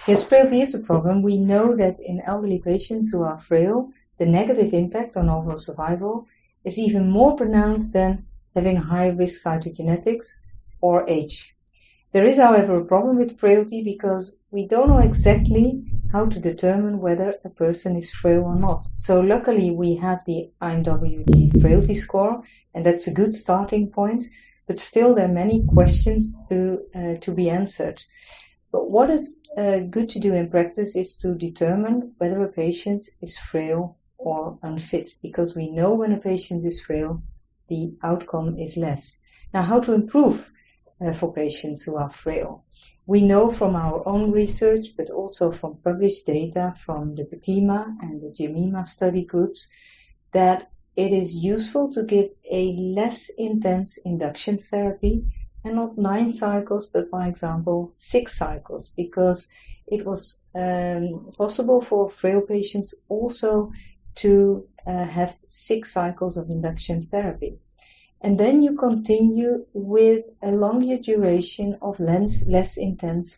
Yes, frailty is a problem. We know that in elderly patients who are frail, the negative impact on overall survival is even more pronounced than having high-risk cytogenetics or age. There is, however, a problem with frailty because we don't know exactly how to determine whether a person is frail or not. So luckily we have the IMWG frailty score, and that's a good starting point, but still there are many questions to be answered. But what is good to do in practice is to determine whether a patient is frail or unfit, because we know when a patient is frail, the outcome is less. Now, how to improve for patients who are frail? We know from our own research, but also from published data from the PETIMA and the GEMIMA study groups, that it is useful to give a less intense induction therapy, and not 9 cycles, but for example 6 cycles, because it was possible for frail patients also to have 6 cycles of induction therapy. And then you continue with a longer duration of less intense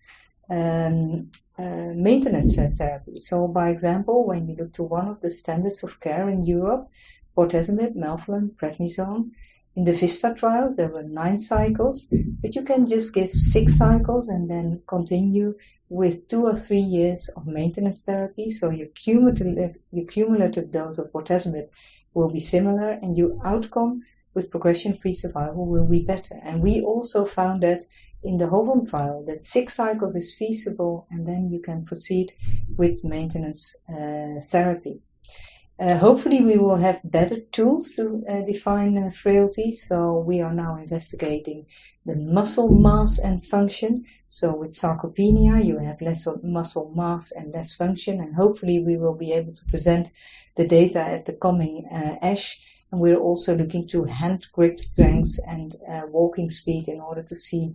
maintenance therapy. So, by example, when you look to one of the standards of care in Europe, bortezomib, melphalan, prednisone, in the VISTA trials, there were 9 cycles, but you can just give 6 cycles and then continue with 2 or 3 years of maintenance therapy. So your cumulative dose of bortezomib will be similar, and your outcome with progression-free survival will be better. And we also found that in the HOVON trial, that 6 cycles is feasible, and then you can proceed with maintenance therapy. Hopefully we will have better tools to define frailty. So we are now investigating the muscle mass and function. So with sarcopenia, you have less muscle mass and less function, and hopefully we will be able to present the data at the coming ASH. And we're also looking to hand grip strength and walking speed in order to see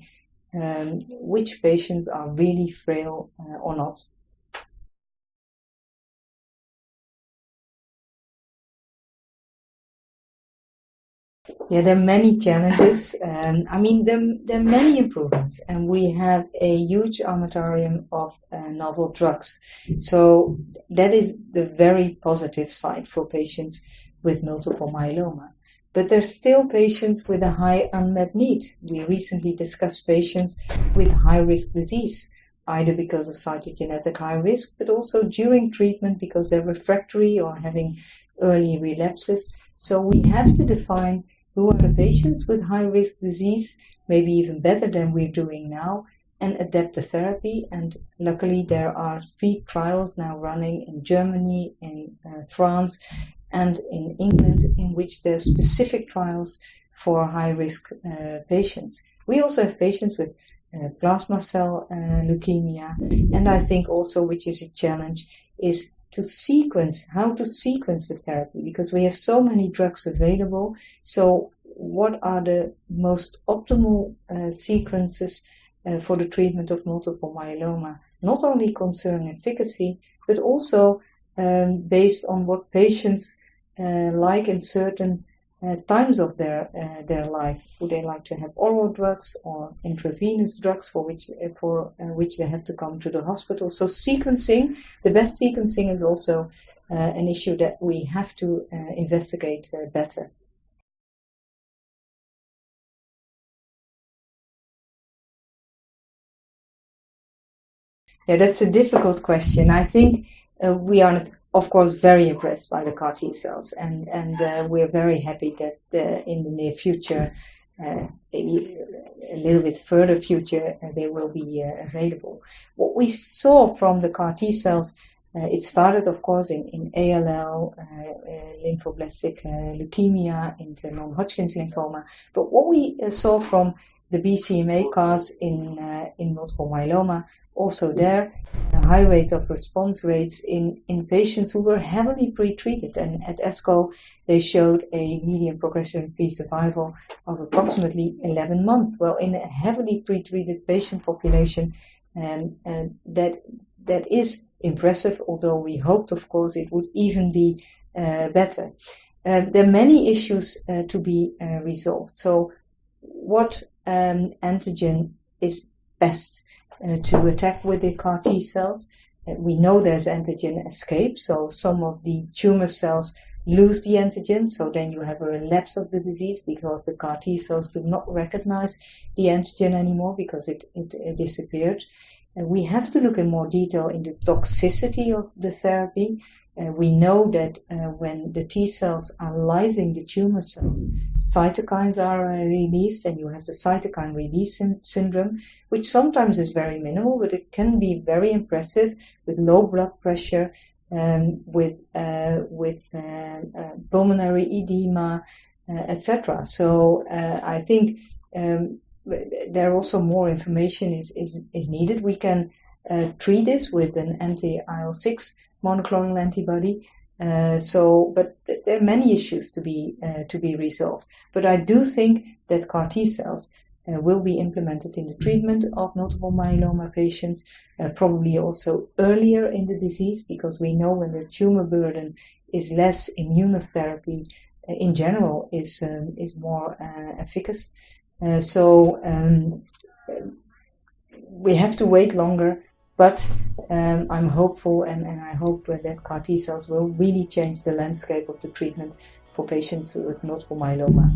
which patients are really frail or not. Yeah, there are many challenges. There are many improvements, and we have a huge armamentarium of novel drugs. So that is the very positive side for patients with multiple myeloma. But there's still patients with a high unmet need. We recently discussed patients with high-risk disease, either because of cytogenetic high risk, but also during treatment because they're refractory or having early relapses. So we have to define who are the patients with high-risk disease, maybe even better than we're doing now, and adapt the therapy. And luckily there are 3 trials now running in Germany, in France, and in England, in which there are specific trials for high-risk patients. We also have patients with plasma cell leukemia, and I think also, which is a challenge, is how to sequence the therapy, because we have so many drugs available. So what are the most optimal sequences for the treatment of multiple myeloma, not only concerning efficacy, but also based on what patients like in certain times of their life. Would they like to have oral drugs or intravenous drugs for which they have to come to the hospital? So sequencing, the best sequencing, is also an issue that we have to investigate better. Yeah, that's a difficult question. I think we are, of course, very impressed by the CAR T cells, and we're very happy that in the near future, maybe a little bit further future, they will be available. What we saw from the CAR T cells, it started, of course, in ALL, lymphoblastic leukemia, into non-Hodgkin's lymphoma. But what we saw from the BCMA CARs in multiple myeloma, also there, high rates of response rates in patients who were heavily pretreated. And at ESCO, they showed a median progression-free survival of approximately 11 months. Well, in a heavily pretreated patient population, that is impressive, although we hoped, of course, it would even be better. There are many issues to be resolved. So what antigen is best? to attack with the CAR T cells. We know there's antigen escape, so some of the tumor cells lose the antigen, so then you have a relapse of the disease because the CAR T cells do not recognize the antigen anymore because it disappeared. We have to look in more detail in the toxicity of the therapy. We know that when the T cells are lysing the tumor cells, cytokines are released, and you have the cytokine release syndrome, which sometimes is very minimal, but it can be very impressive with low blood pressure, with pulmonary edema, etc. So I think there also more information is needed. We can treat this with an anti-IL-6 monoclonal antibody. But there are many issues to be resolved. But I do think that CAR T cells will be implemented in the treatment of multiple myeloma patients, probably also earlier in the disease, because we know when the tumor burden is less, immunotherapy in general is more efficacious. So we have to wait longer, but I'm hopeful, and I hope that CAR T cells will really change the landscape of the treatment for patients with multiple myeloma.